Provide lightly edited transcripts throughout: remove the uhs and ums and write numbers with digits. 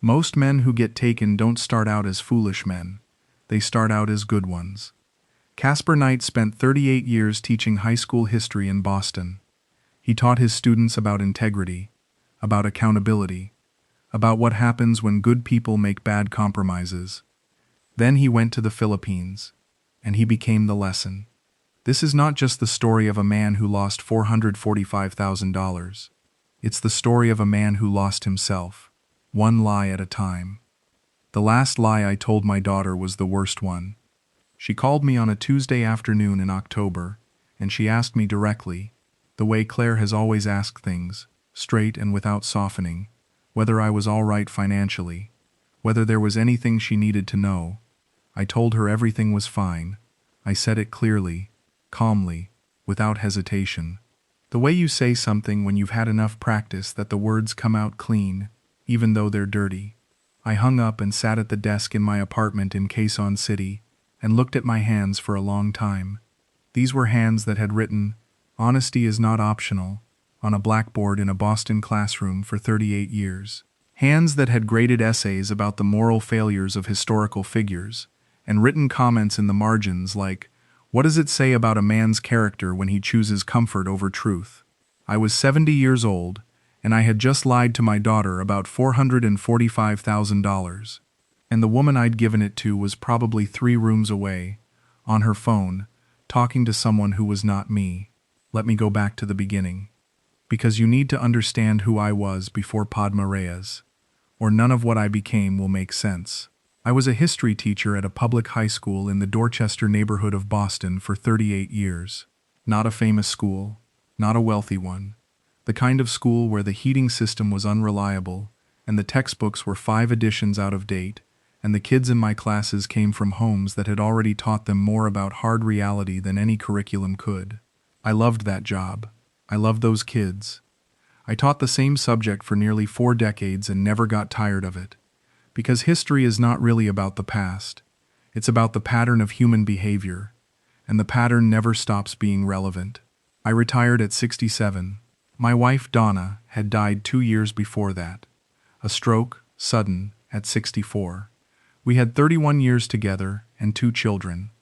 Most men who get taken don't start out as foolish men. They start out as good ones. Casper Knight spent 38 years teaching high school history in Boston. He taught his students about integrity, about accountability, about what happens when good people make bad compromises. Then he went to the Philippines, and he became the lesson. This is not just the story of a man who lost $445,000. It's the story of a man who lost himself, one lie at a time. The last lie I told my daughter was the worst one. She called me on a Tuesday afternoon in October, and she asked me directly, the way Claire has always asked things, straight and without softening, whether I was all right financially, whether there was anything she needed to know. I told her everything was fine. I said it clearly, calmly, without hesitation. The way you say something when you've had enough practice that the words come out clean, even though they're dirty. I hung up and sat at the desk in my apartment in Quezon City and looked at my hands for a long time. These were hands that had written, "Honesty is not optional," on a blackboard in a Boston classroom for 38 years. Hands that had graded essays about the moral failures of historical figures, and written comments in the margins like, "What does it say about a man's character when he chooses comfort over truth?" I was 70 years old, and I had just lied to my daughter about $445,000. And the woman I'd given it to was probably 3 rooms away, on her phone, talking to someone who was not me. Let me go back to the beginning. Because you need to understand who I was before Padma Reyes, or none of what I became will make sense. I was a history teacher at a public high school in the Dorchester neighborhood of Boston for 38 years. Not a famous school, not a wealthy one. The kind of school where the heating system was unreliable, and the textbooks were 5 editions out of date, and the kids in my classes came from homes that had already taught them more about hard reality than any curriculum could. I loved that job. I loved those kids. I taught the same subject for nearly 4 decades and never got tired of it. Because history is not really about the past. It's about the pattern of human behavior, and the pattern never stops being relevant. I retired at 67. My wife, Donna, had died 2 years before that. A stroke, sudden, at 64. We had 31 years together and 2 children.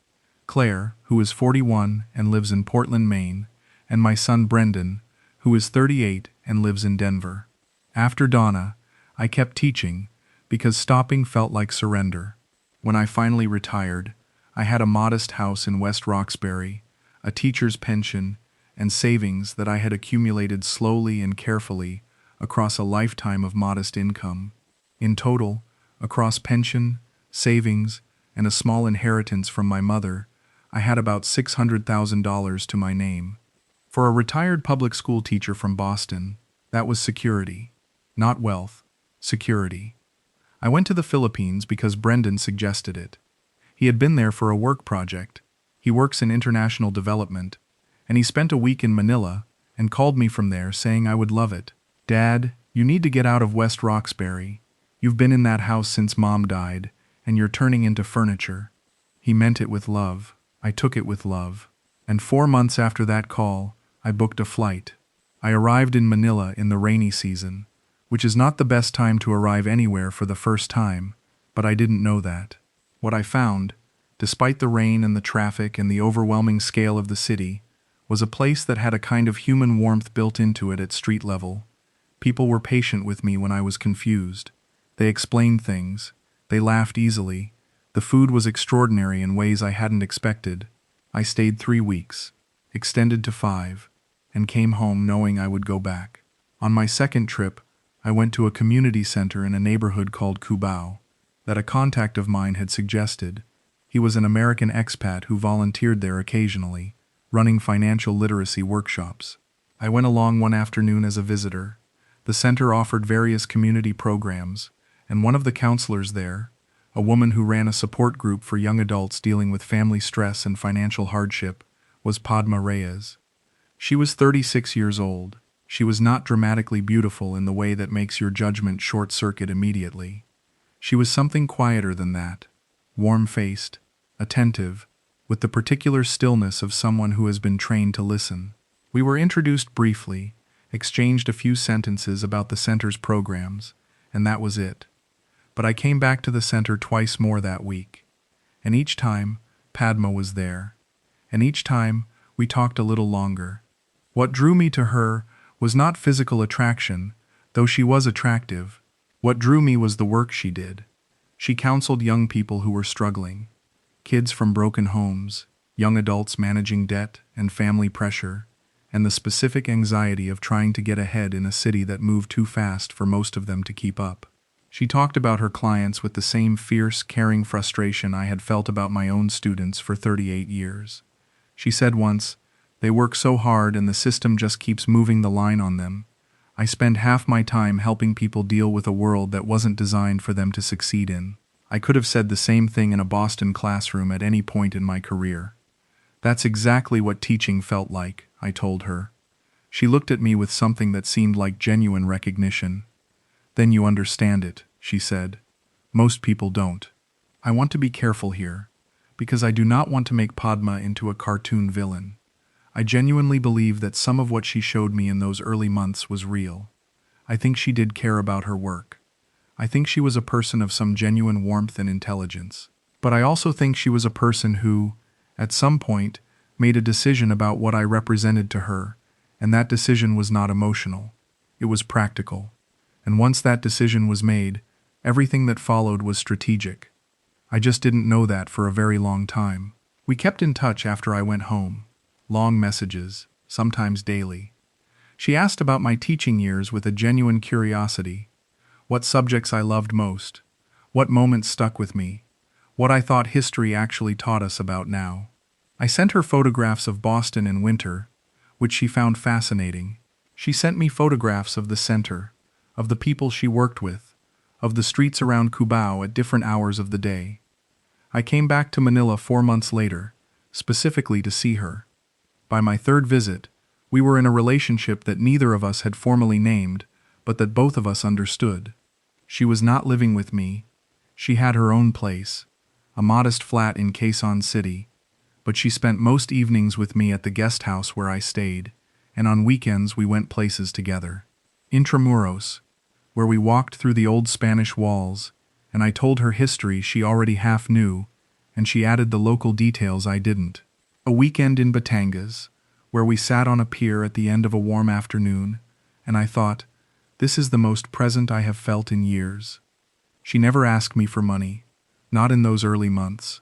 Claire, who is 41 and lives in Portland, Maine, and my son Brendan, who is 38 and lives in Denver. After Donna, I kept teaching, because stopping felt like surrender. When I finally retired, I had a modest house in West Roxbury, a teacher's pension, and savings that I had accumulated slowly and carefully across a lifetime of modest income. In total, across pension, savings, and a small inheritance from my mother, I had about $600,000 to my name. For a retired public school teacher from Boston, that was security. Not wealth, security. I went to the Philippines because Brendan suggested it. He had been there for a work project. He works in international development, and he spent a week in Manila and called me from there saying I would love it. "Dad, you need to get out of West Roxbury. You've been in that house since Mom died, and you're turning into furniture." He meant it with love. I took it with love. And 4 months after that call, I booked a flight. I arrived in Manila in the rainy season, which is not the best time to arrive anywhere for the first time, but I didn't know that. What I found, despite the rain and the traffic and the overwhelming scale of the city, was a place that had a kind of human warmth built into it at street level. People were patient with me when I was confused. They explained things. They laughed easily. The food was extraordinary in ways I hadn't expected. I stayed 3 weeks, extended to 5, and came home knowing I would go back. On my second trip, I went to a community center in a neighborhood called Cubao, that a contact of mine had suggested. He was an American expat who volunteered there occasionally, running financial literacy workshops. I went along one afternoon as a visitor. The center offered various community programs, and one of the counselors there, a woman who ran a support group for young adults dealing with family stress and financial hardship, was Padma Reyes. She was 36 years old. She was not dramatically beautiful in the way that makes your judgment short-circuit immediately. She was something quieter than that, warm-faced, attentive, with the particular stillness of someone who has been trained to listen. We were introduced briefly, exchanged a few sentences about the center's programs, and that was it. But I came back to the center twice more that week. And each time, Padma was there. And each time, we talked a little longer. What drew me to her was not physical attraction, though she was attractive. What drew me was the work she did. She counseled young people who were struggling, kids from broken homes, young adults managing debt and family pressure, and the specific anxiety of trying to get ahead in a city that moved too fast for most of them to keep up. She talked about her clients with the same fierce, caring frustration I had felt about my own students for 38 years. She said once, "They work so hard and the system just keeps moving the line on them. I spend half my time helping people deal with a world that wasn't designed for them to succeed in." I could have said the same thing in a Boston classroom at any point in my career. "That's exactly what teaching felt like," I told her. She looked at me with something that seemed like genuine recognition. "Then you understand it," she said. "Most people don't. I want to be careful here, because I do not want to make Padma into a cartoon villain. I genuinely believe that some of what she showed me in those early months was real. I think she did care about her work. I think she was a person of some genuine warmth and intelligence. But I also think she was a person who, at some point, made a decision about what I represented to her, and that decision was not emotional. It was practical. And once that decision was made, everything that followed was strategic. I just didn't know that for a very long time. We kept in touch after I went home. Long messages, sometimes daily. She asked about my teaching years with a genuine curiosity. What subjects I loved most. What moments stuck with me. What I thought history actually taught us about now. I sent her photographs of Boston in winter, which she found fascinating. She sent me photographs of the center, of the people she worked with, of the streets around Cubao at different hours of the day. I came back to Manila 4 months later, specifically to see her. By my third visit, we were in a relationship that neither of us had formally named, but that both of us understood. She was not living with me. She had her own place, a modest flat in Quezon City, but she spent most evenings with me at the guest house where I stayed, and on weekends we went places together. Intramuros, where we walked through the old Spanish walls, and I told her history she already half knew, and she added the local details I didn't. A weekend in Batangas, where we sat on a pier at the end of a warm afternoon, and I thought, this is the most present I have felt in years. She never asked me for money, not in those early months.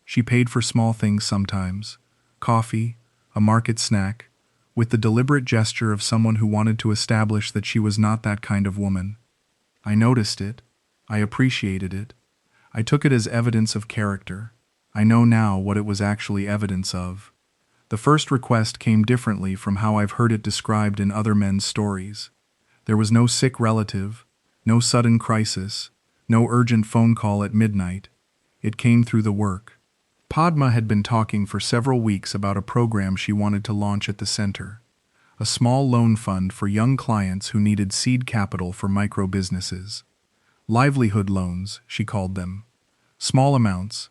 She paid for small things sometimes, coffee, a market snack, with the deliberate gesture of someone who wanted to establish that she was not that kind of woman. I noticed it. I appreciated it. I took it as evidence of character. I know now what it was actually evidence of. The first request came differently from how I've heard it described in other men's stories. There was no sick relative, no sudden crisis, no urgent phone call at midnight. It came through the work. Padma had been talking for several weeks about a program she wanted to launch at the center. A small loan fund for young clients who needed seed capital for micro businesses. Livelihood loans, she called them. Small amounts,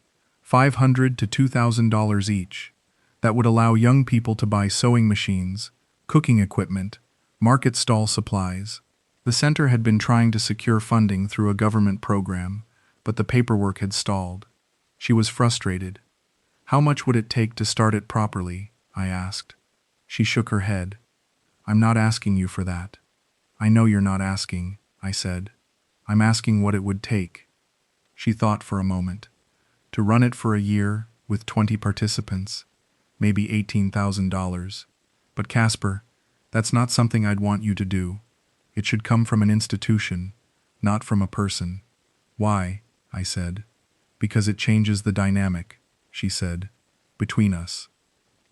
$500 to $2,000 each, that would allow young people to buy sewing machines, cooking equipment, market stall supplies. The center had been trying to secure funding through a government program, but the paperwork had stalled. She was frustrated. "How much would it take to start it properly?" I asked. She shook her head. "I'm not asking you for that." "I know you're not asking," I said. "I'm asking what it would take." She thought for a moment. "To run it for a year, with 20 participants, maybe $18,000. But Casper, that's not something I'd want you to do. It should come from an institution, not from a person." "Why?" I said. "Because it changes the dynamic," she said, "between us."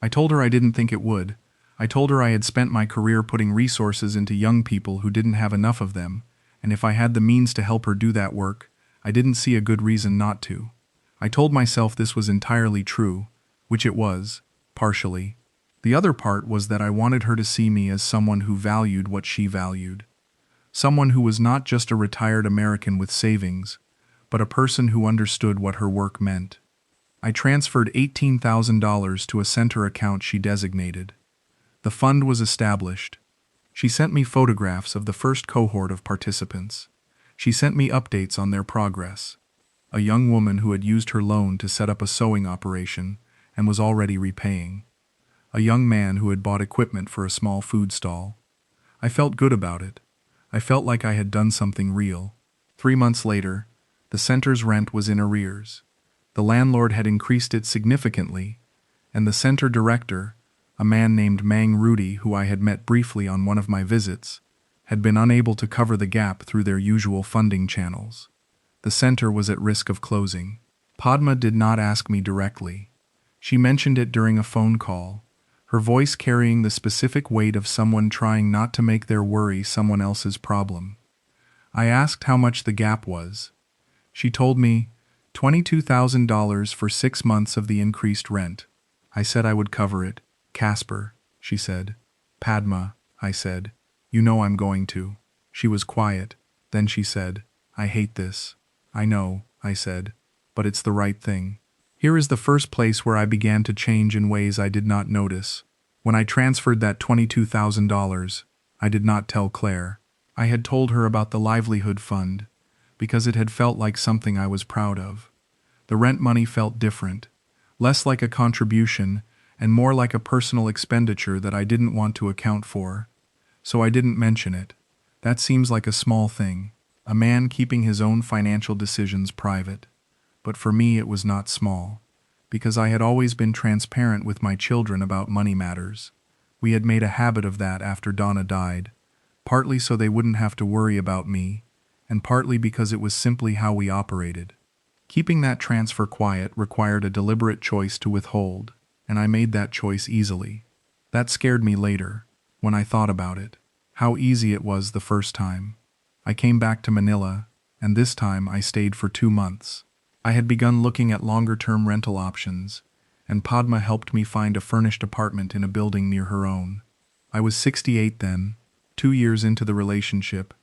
I told her I didn't think it would. I told her I had spent my career putting resources into young people who didn't have enough of them, and if I had the means to help her do that work, I didn't see a good reason not to. I told myself this was entirely true, which it was, partially. The other part was that I wanted her to see me as someone who valued what she valued. Someone who was not just a retired American with savings, but a person who understood what her work meant. I transferred $18,000 to a center account she designated. The fund was established. She sent me photographs of the first cohort of participants. She sent me updates on their progress. A young woman who had used her loan to set up a sewing operation and was already repaying. A young man who had bought equipment for a small food stall. I felt good about it. I felt like I had done something real. 3 months later, the center's rent was in arrears. The landlord had increased it significantly, and the center director, a man named Mang Rudy who I had met briefly on one of my visits, had been unable to cover the gap through their usual funding channels. The center was at risk of closing. Padma did not ask me directly. She mentioned it during a phone call, her voice carrying the specific weight of someone trying not to make their worry someone else's problem. I asked how much the gap was. She told me, $22,000 for 6 months of the increased rent. I said I would cover it. Casper, she said. Padma, I said. You know I'm going to. She was quiet. Then she said, I hate this. I know, I said, but it's the right thing. Here is the first place where I began to change in ways I did not notice. When I transferred that $22,000, I did not tell Claire. I had told her about the livelihood fund, because it had felt like something I was proud of. The rent money felt different, less like a contribution and more like a personal expenditure that I didn't want to account for. So I didn't mention it. That seems like a small thing, a man keeping his own financial decisions private. But for me it was not small, because I had always been transparent with my children about money matters. We had made a habit of that after Donna died, partly so they wouldn't have to worry about me, and partly because it was simply how we operated. Keeping that transfer quiet required a deliberate choice to withhold, and I made that choice easily. That scared me later, when I thought about it, how easy it was the first time. I came back to Manila, and this time I stayed for 2 months. I had begun looking at longer-term rental options, and Padma helped me find a furnished apartment in a building near her own. I was 68 then, 2 years into the relationship,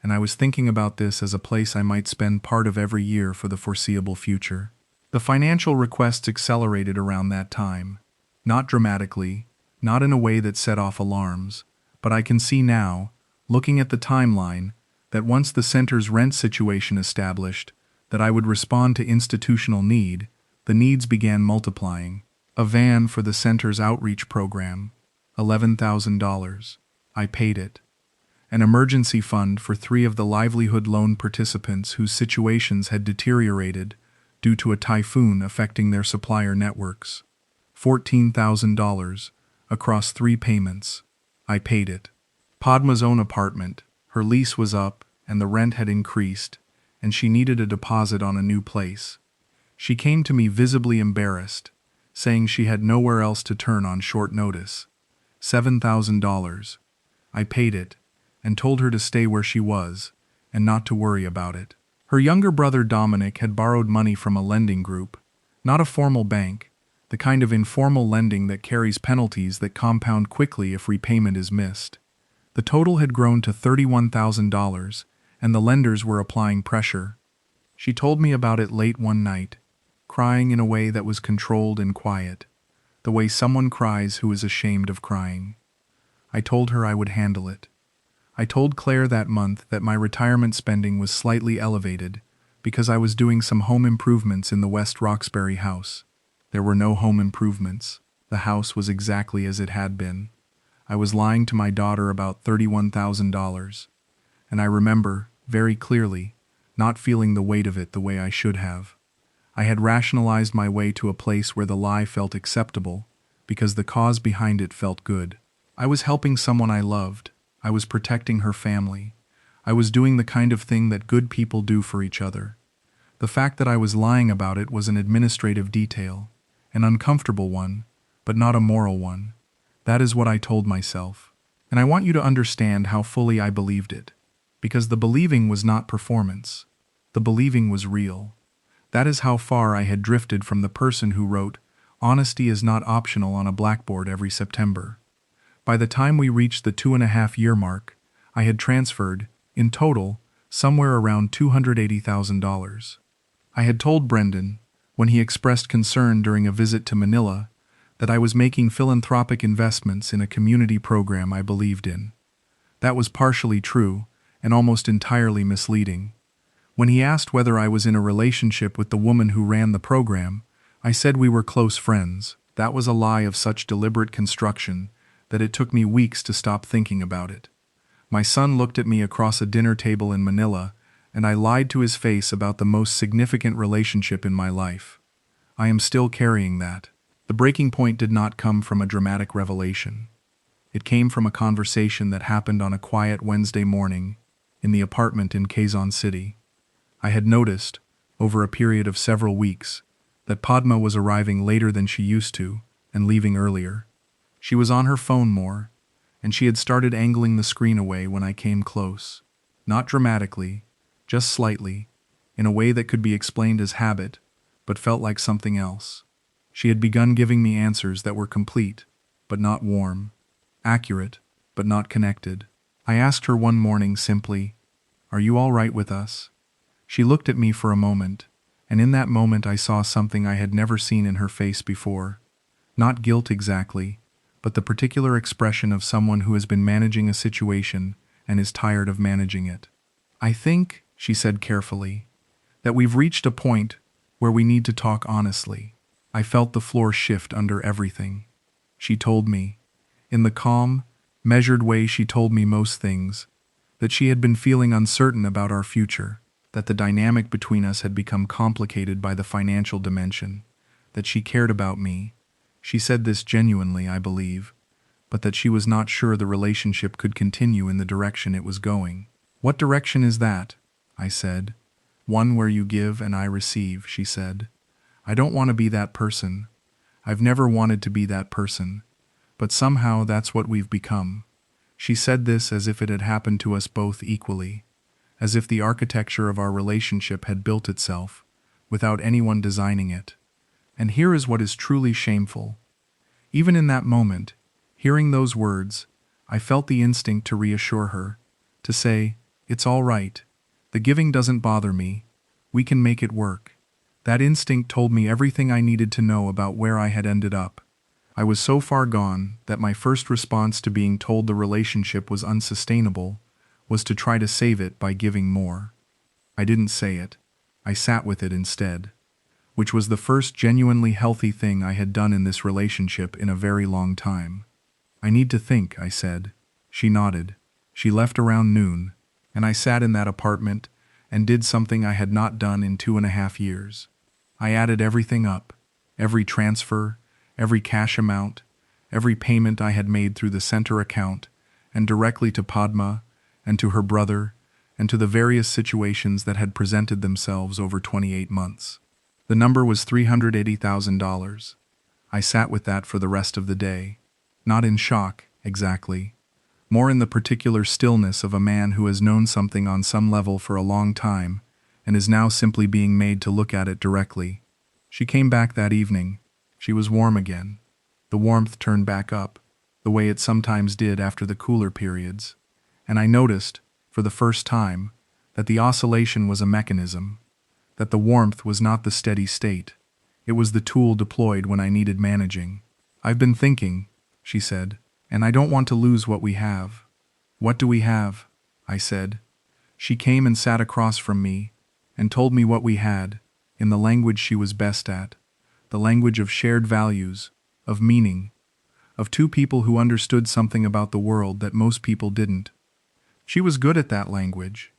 and I was thinking about this as a place I might spend part of every year for the foreseeable future. The financial requests accelerated around that time. Not dramatically, not in a way that set off alarms, but I can see now, looking at the timeline, that once the center's rent situation established, that I would respond to institutional need, the needs began multiplying. A van for the center's outreach program, $11,000. I paid it. An emergency fund for 3 of the livelihood loan participants whose situations had deteriorated due to a typhoon affecting their supplier networks. $14,000 across 3 payments. I paid it. Padma's own apartment, her lease was up and the rent had increased, and she needed a deposit on a new place. She came to me visibly embarrassed, saying she had nowhere else to turn on short notice. $7,000. I paid it, and told her to stay where she was, and not to worry about it. Her younger brother Dominic had borrowed money from a lending group, not a formal bank, the kind of informal lending that carries penalties that compound quickly if repayment is missed. The total had grown to $31,000, and the lenders were applying pressure. She told me about it late one night, crying in a way that was controlled and quiet, the way someone cries who is ashamed of crying. I told her I would handle it. I told Claire that month that my retirement spending was slightly elevated because I was doing some home improvements in the West Roxbury house. There were no home improvements. The house was exactly as it had been. I was lying to my daughter about $31,000, and I remember, very clearly, not feeling the weight of it the way I should have. I had rationalized my way to a place where the lie felt acceptable because the cause behind it felt good. I was helping someone I loved. I was protecting her family. I was doing the kind of thing that good people do for each other. The fact that I was lying about it was an administrative detail, an uncomfortable one, but not a moral one. That is what I told myself. And I want you to understand how fully I believed it. Because the believing was not performance. The believing was real. That is how far I had drifted from the person who wrote, "Honesty is not optional" on a blackboard every September. By the time we reached the 2.5-year mark, I had transferred, in total, somewhere around $280,000. I had told Brendan, when he expressed concern during a visit to Manila, that I was making philanthropic investments in a community program I believed in. That was partially true, and almost entirely misleading. When he asked whether I was in a relationship with the woman who ran the program, I said we were close friends. That was a lie of such deliberate construction that it took me weeks to stop thinking about it. My son looked at me across a dinner table in Manila, and I lied to his face about the most significant relationship in my life. I am still carrying that. The breaking point did not come from a dramatic revelation. It came from a conversation that happened on a quiet Wednesday morning in the apartment in Quezon City. I had noticed, over a period of several weeks, that Padma was arriving later than she used to and leaving earlier. She was on her phone more, and she had started angling the screen away when I came close. Not dramatically, just slightly, in a way that could be explained as habit, but felt like something else. She had begun giving me answers that were complete, but not warm, accurate, but not connected. I asked her one morning simply, "Are you all right with us?" She looked at me for a moment, and in that moment I saw something I had never seen in her face before. Not guilt exactly, but the particular expression of someone who has been managing a situation and is tired of managing it. "I think," she said carefully, "that we've reached a point where we need to talk honestly." I felt the floor shift under everything. She told me, in the calm, measured way she told me most things, that she had been feeling uncertain about our future, that the dynamic between us had become complicated by the financial dimension, that she cared about me. She said this genuinely, I believe, but that she was not sure the relationship could continue in the direction it was going. "What direction is that?" I said. "One where you give and I receive," she said. "I don't want to be that person. I've never wanted to be that person. But somehow that's what we've become." She said this as if it had happened to us both equally, as if the architecture of our relationship had built itself, without anyone designing it. And here is what is truly shameful. Even in that moment, hearing those words, I felt the instinct to reassure her, to say, "It's all right. The giving doesn't bother me. We can make it work." That instinct told me everything I needed to know about where I had ended up. I was so far gone that my first response to being told the relationship was unsustainable was to try to save it by giving more. I didn't say it. I sat with it instead, which was the first genuinely healthy thing I had done in this relationship in a very long time. "I need to think," I said. She nodded. She left around noon, and I sat in that apartment and did something I had not done in 2.5 years. I added everything up, every transfer, every cash amount, every payment I had made through the center account, and directly to Padma, and to her brother, and to the various situations that had presented themselves over 28 months. The number was $380,000. I sat with that for the rest of the day. Not in shock, exactly. More in the particular stillness of a man who has known something on some level for a long time, and is now simply being made to look at it directly. She came back that evening. She was warm again. The warmth turned back up, the way it sometimes did after the cooler periods. And I noticed, for the first time, that the oscillation was a mechanism, that the warmth was not the steady state. It was the tool deployed when I needed managing. "I've been thinking," she said, "and I don't want to lose what we have." "What do we have?" I said. She came and sat across from me, and told me what we had, in the language she was best at, the language of shared values, of meaning, of two people who understood something about the world that most people didn't. She was good at that language.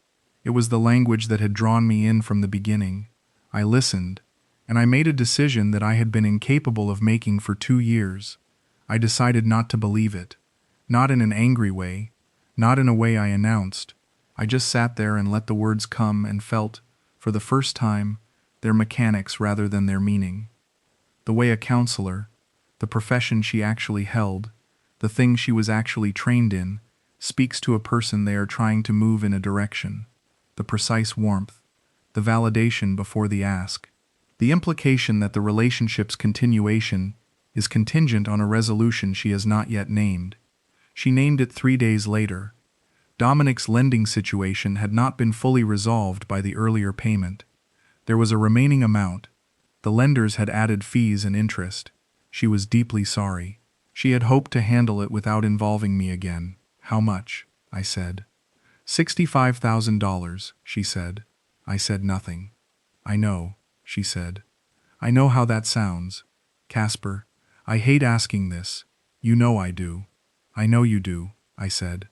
It was the language that had drawn me in from the beginning. I listened, and I made a decision that I had been incapable of making for 2 years. I decided not to believe it, not in an angry way, not in a way I announced. I just sat there and let the words come and felt, for the first time, their mechanics rather than their meaning. The way a counselor, the profession she actually held, the thing she was actually trained in, speaks to a person they are trying to move in a direction. The precise warmth, the validation before the ask, the implication that the relationship's continuation is contingent on a resolution she has not yet named. She named it 3 days later. Dominic's lending situation had not been fully resolved by the earlier payment. There was a remaining amount. The lenders had added fees and interest. She was deeply sorry. She had hoped to handle it without involving me again. "How much?" I said. $65,000, she said. I said nothing. I know, she said. I know how that sounds. Casper, I hate asking this. You know I do. I know you do, I said.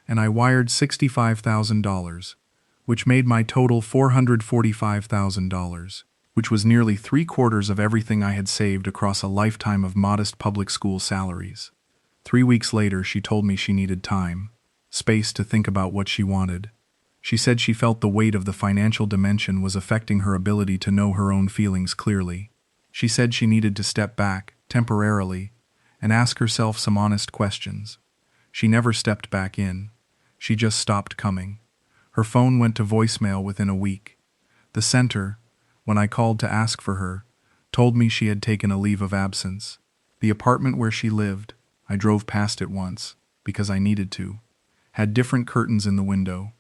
And I wired $65,000, which made my total $445,000, which was nearly 3/4 of everything I had saved across a lifetime of modest public school salaries. 3 weeks later, she told me she needed time, space to think about what she wanted. She said she felt the weight of the financial dimension was affecting her ability to know her own feelings clearly. She said she needed to step back, temporarily, and ask herself some honest questions. She never stepped back in. She just stopped coming. Her phone went to voicemail within a week. The center, when I called to ask for her, told me she had taken a leave of absence. The apartment where she lived, I drove past it once, because I needed to, had different curtains in the window.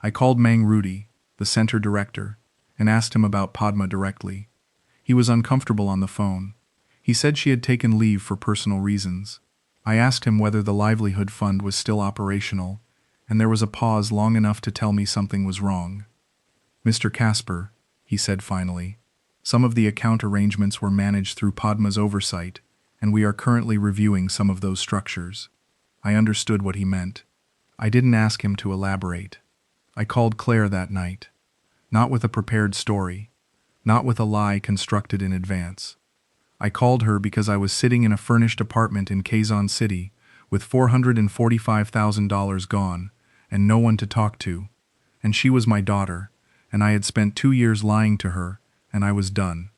I called Mang Rudy, the center director, and asked him about Padma directly. He was uncomfortable on the phone. He said she had taken leave for personal reasons. I asked him whether the livelihood fund was still operational, and there was a pause long enough to tell me something was wrong. Mr. Casper, he said finally, some of the account arrangements were managed through Padma's oversight, and we are currently reviewing some of those structures. I understood what he meant. I didn't ask him to elaborate. I called Claire that night. Not with a prepared story. Not with a lie constructed in advance. I called her because I was sitting in a furnished apartment in Quezon City with $445,000 gone and no one to talk to. And she was my daughter, and I had spent 2 years lying to her, and I was done.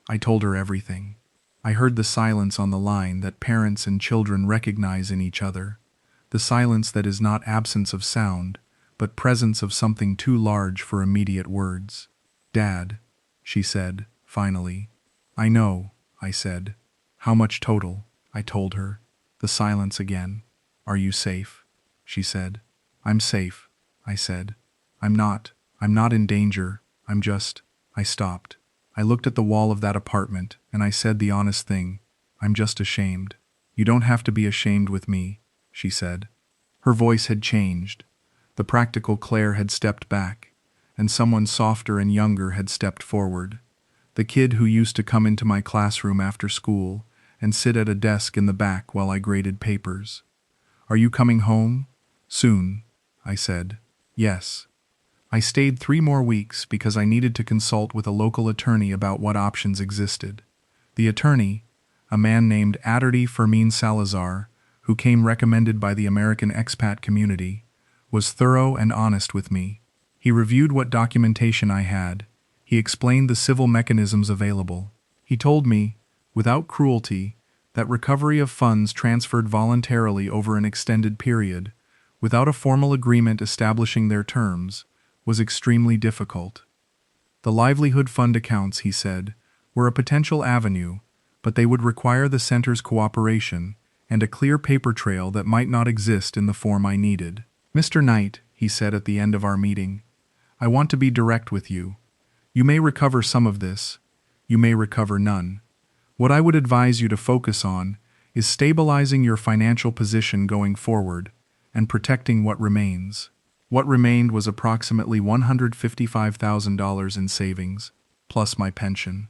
I told her everything. I heard the silence on the line that parents and children recognize in each other. The silence that is not absence of sound, but presence of something too large for immediate words. Dad, she said, finally. I know, I said. How much total? I told her. The silence again. Are you safe? She said. I'm safe, I said. I'm not in danger, I stopped. I looked at the wall of that apartment, and I said the honest thing. I'm just ashamed. You don't have to be ashamed with me, she said. Her voice had changed. The practical Claire had stepped back, and someone softer and younger had stepped forward. The kid who used to come into my classroom after school and sit at a desk in the back while I graded papers. Are you coming home? Soon, I said. Yes. I stayed 3 more weeks because I needed to consult with a local attorney about what options existed. The attorney, a man named Adderty Fermin Salazar, who came recommended by the American expat community, was thorough and honest with me. He reviewed what documentation I had. He explained the civil mechanisms available. He told me, without cruelty, that recovery of funds transferred voluntarily over an extended period, without a formal agreement establishing their terms, was extremely difficult. The livelihood fund accounts, he said, were a potential avenue, but they would require the center's cooperation and a clear paper trail that might not exist in the form I needed. Mr. Knight, he said at the end of our meeting, I want to be direct with you. You may recover some of this. You may recover none. What I would advise you to focus on is stabilizing your financial position going forward and protecting what remains. What remained was approximately $155,000 in savings, plus my pension.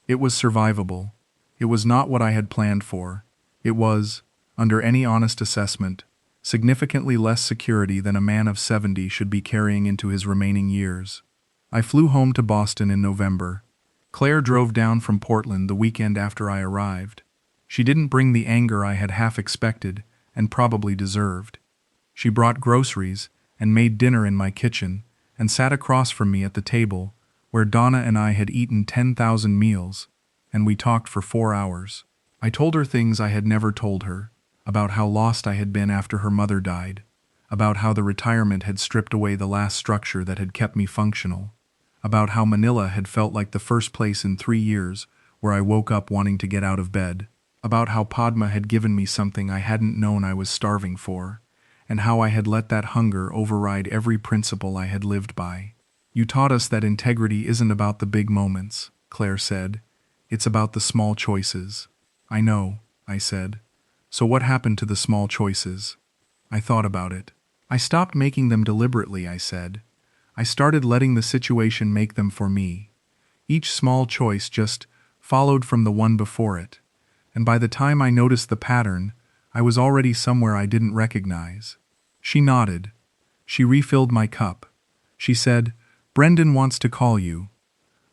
It was survivable. It was not what I had planned for. It was, under any honest assessment, significantly less security than a man of 70 should be carrying into his remaining years. I flew home to Boston in November. Claire drove down from Portland the weekend after I arrived. She didn't bring the anger I had half expected and probably deserved. She brought groceries and made dinner in my kitchen and sat across from me at the table where Donna and I had eaten 10,000 meals, and we talked for 4 hours. I told her things I had never told her, about how lost I had been after her mother died, about how the retirement had stripped away the last structure that had kept me functional, about how Manila had felt like the first place in 3 years where I woke up wanting to get out of bed, about how Padma had given me something I hadn't known I was starving for, and how I had let that hunger override every principle I had lived by. You taught us that integrity isn't about the big moments, Claire said. It's about the small choices. I know, I said. So what happened to the small choices? I thought about it. I stopped making them deliberately, I said. I started letting the situation make them for me. Each small choice just followed from the one before it, and by the time I noticed the pattern, I was already somewhere I didn't recognize. She nodded. She refilled my cup. She said, "Brendan wants to call you."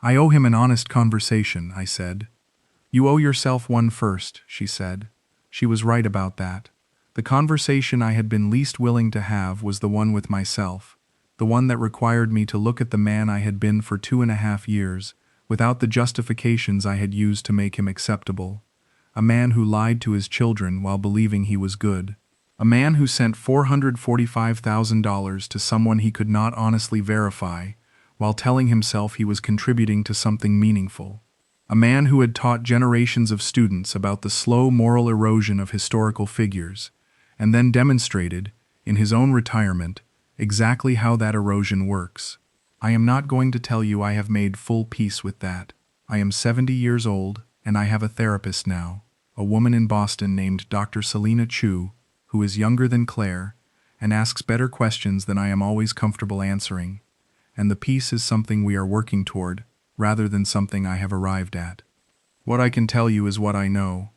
"I owe him an honest conversation," I said. "You owe yourself one first," she said. She was right about that. The conversation I had been least willing to have was the one with myself, the one that required me to look at the man I had been for 2.5 years, without the justifications I had used to make him acceptable. A man who lied to his children while believing he was good. A man who sent $445,000 to someone he could not honestly verify, while telling himself he was contributing to something meaningful. A man who had taught generations of students about the slow moral erosion of historical figures, and then demonstrated, in his own retirement, exactly how that erosion works. I am not going to tell you I have made full peace with that. I am 70 years old, and I have a therapist now, a woman in Boston named Dr. Selena Chu, who is younger than Claire, and asks better questions than I am always comfortable answering. And the peace is something we are working toward, rather than something I have arrived at. What I can tell you is what I know.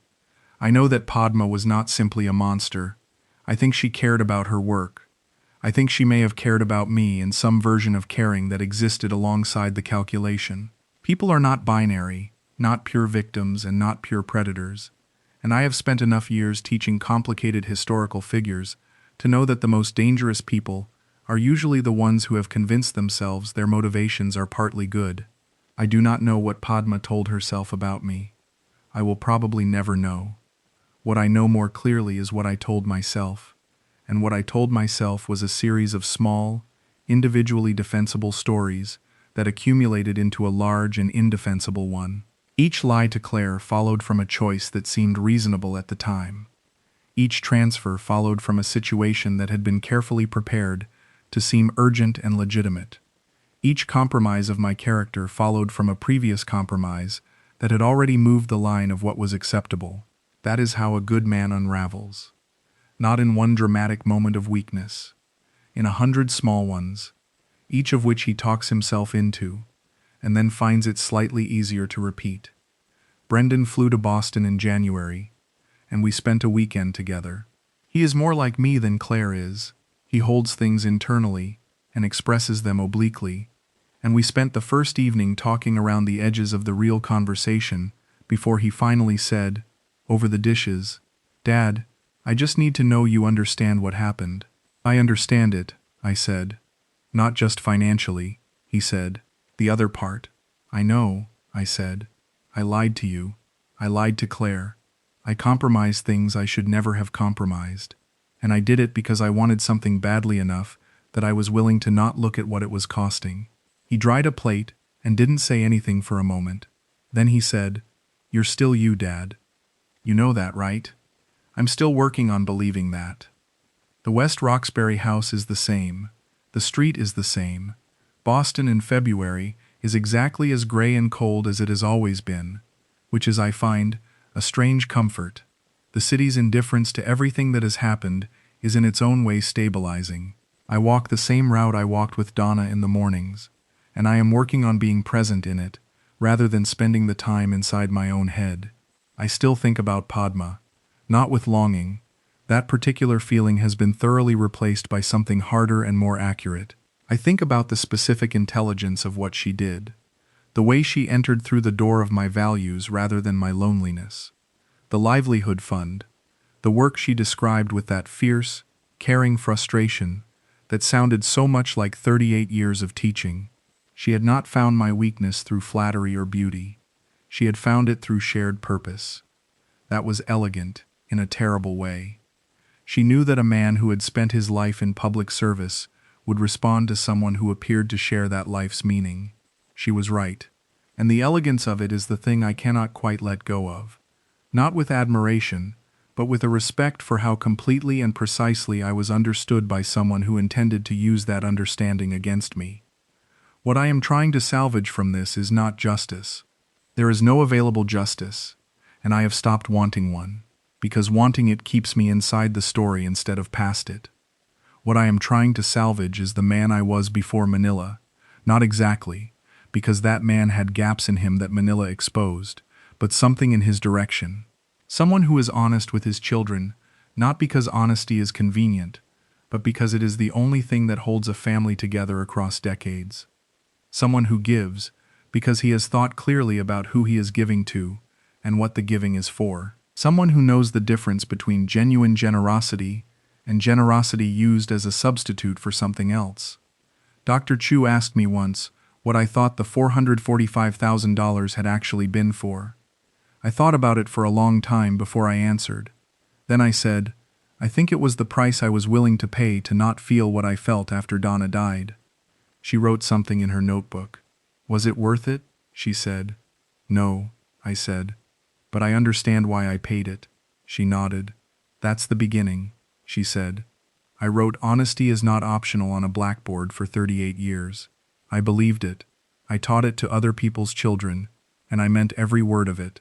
I know that Padma was not simply a monster. I think she cared about her work. I think she may have cared about me in some version of caring that existed alongside the calculation. People are not binary, not pure victims and not pure predators. And I have spent enough years teaching complicated historical figures to know that the most dangerous people are usually the ones who have convinced themselves their motivations are partly good. I do not know what Padma told herself about me. I will probably never know. What I know more clearly is what I told myself, and what I told myself was a series of small, individually defensible stories that accumulated into a large and indefensible one. Each lie to Claire followed from a choice that seemed reasonable at the time. Each transfer followed from a situation that had been carefully prepared to seem urgent and legitimate. Each compromise of my character followed from a previous compromise that had already moved the line of what was acceptable. That is how a good man unravels. Not in one dramatic moment of weakness, in 100 small ones, each of which he talks himself into, and then finds it slightly easier to repeat. Brendan flew to Boston in January, and we spent a weekend together. He is more like me than Claire is. He holds things internally and expresses them obliquely, and we spent the first evening talking around the edges of the real conversation before he finally said, over the dishes, "Dad, I just need to know you understand what happened." "I understand it," I said. "Not just financially," he said. "The other part." "I know," I said. "I lied to you. I lied to Claire. I compromised things I should never have compromised. And I did it because I wanted something badly enough that I was willing to not look at what it was costing." He dried a plate and didn't say anything for a moment. Then he said, "You're still you, Dad. You know that, right?" "I'm still working on believing that. The West Roxbury house is the same. The street is the same. Boston in February is exactly as gray and cold as it has always been, which is, I find, a strange comfort. The city's indifference to everything that has happened is in its own way stabilizing. I walk the same route I walked with Donna in the mornings, and I am working on being present in it, rather than spending the time inside my own head. I still think about Padma, not with longing. That particular feeling has been thoroughly replaced by something harder and more accurate. I think about the specific intelligence of what she did, the way she entered through the door of my values rather than my loneliness. The livelihood fund, the work she described with that fierce, caring frustration that sounded so much like 38 years of teaching. She had not found my weakness through flattery or beauty. She had found it through shared purpose. That was elegant, in a terrible way. She knew that a man who had spent his life in public service would respond to someone who appeared to share that life's meaning. She was right, and the elegance of it is the thing I cannot quite let go of. Not with admiration, but with a respect for how completely and precisely I was understood by someone who intended to use that understanding against me. What I am trying to salvage from this is not justice. There is no available justice, and I have stopped wanting one, because wanting it keeps me inside the story instead of past it. What I am trying to salvage is the man I was before Manila. Not exactly, because that man had gaps in him that Manila exposed, but something in his direction. Someone who is honest with his children, not because honesty is convenient, but because it is the only thing that holds a family together across decades. Someone who gives, because he has thought clearly about who he is giving to, and what the giving is for. Someone who knows the difference between genuine generosity and generosity used as a substitute for something else. Dr. Chu asked me once what I thought the $445,000 had actually been for. I thought about it for a long time before I answered. Then I said, I think it was the price I was willing to pay to not feel what I felt after Donna died. She wrote something in her notebook. Was it worth it? She said. No, I said. But I understand why I paid it. She nodded. That's the beginning, she said. I wrote honesty is not optional on a blackboard for 38 years. I believed it. I taught it to other people's children, and I meant every word of it.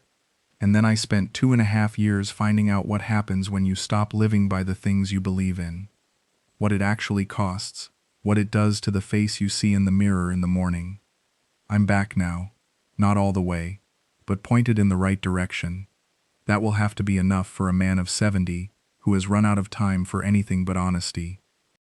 And then I spent 2.5 years finding out what happens when you stop living by the things you believe in. What it actually costs, what it does to the face you see in the mirror in the morning. I'm back now. Not all the way, but pointed in the right direction. That will have to be enough for a man of 70 who has run out of time for anything but honesty.